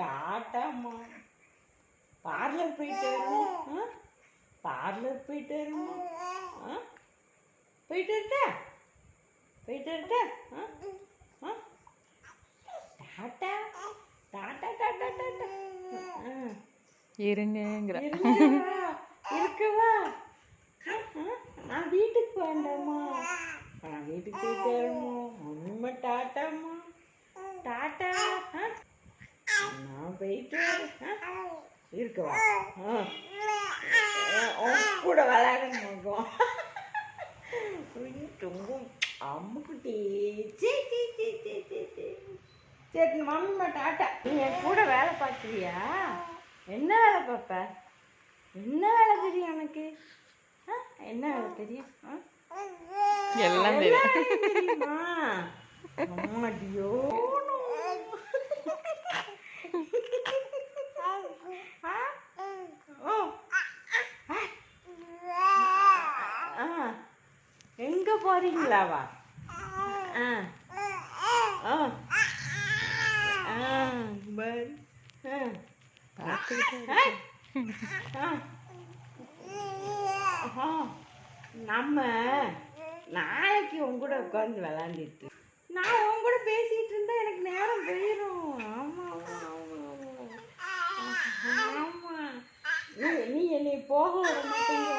டாட்டாம்மா. Parlour போயிட்டு வரணும். Parlour போயிட்டு வரணும். போயிட்டு வரட்டா? போயிட்டு வரட்டா? Tata tata tata tata. இருங்கிற இருக்கவா? நான் வீட்டுக்கு வேண்டாமா? நான் வீட்டுக்கு போயிட்டு வரணும். அம்மா டாட்டாம்மா. டாட்டா. நான் போயிட்டு இருக்கவா? கூட விளையாடணும். தூங்கும் அம்முக்குட்டி. சரி மம்மா டாட்டா. நீ என் கூட வேலை பார்க்குறியா? என்ன வேலை பார்ப்ப? என்ன வேலை தெரியும் உனக்கு? என்ன வேலை தெரியும்? எல்லாம் தெரியுமா? அம்மாடியோ. எங்க போறீங்களாவா? நம்ம நாளைக்கு உன் கூட உட்காந்து விளாண்டுட்டு நான் உன் கூட பேசிட்டு இருந்தா எனக்கு நேரம் போயிடும். ஆமா ஆமா ஆமா ஆமா. நீ என்னை போக விட மாட்டேங்க.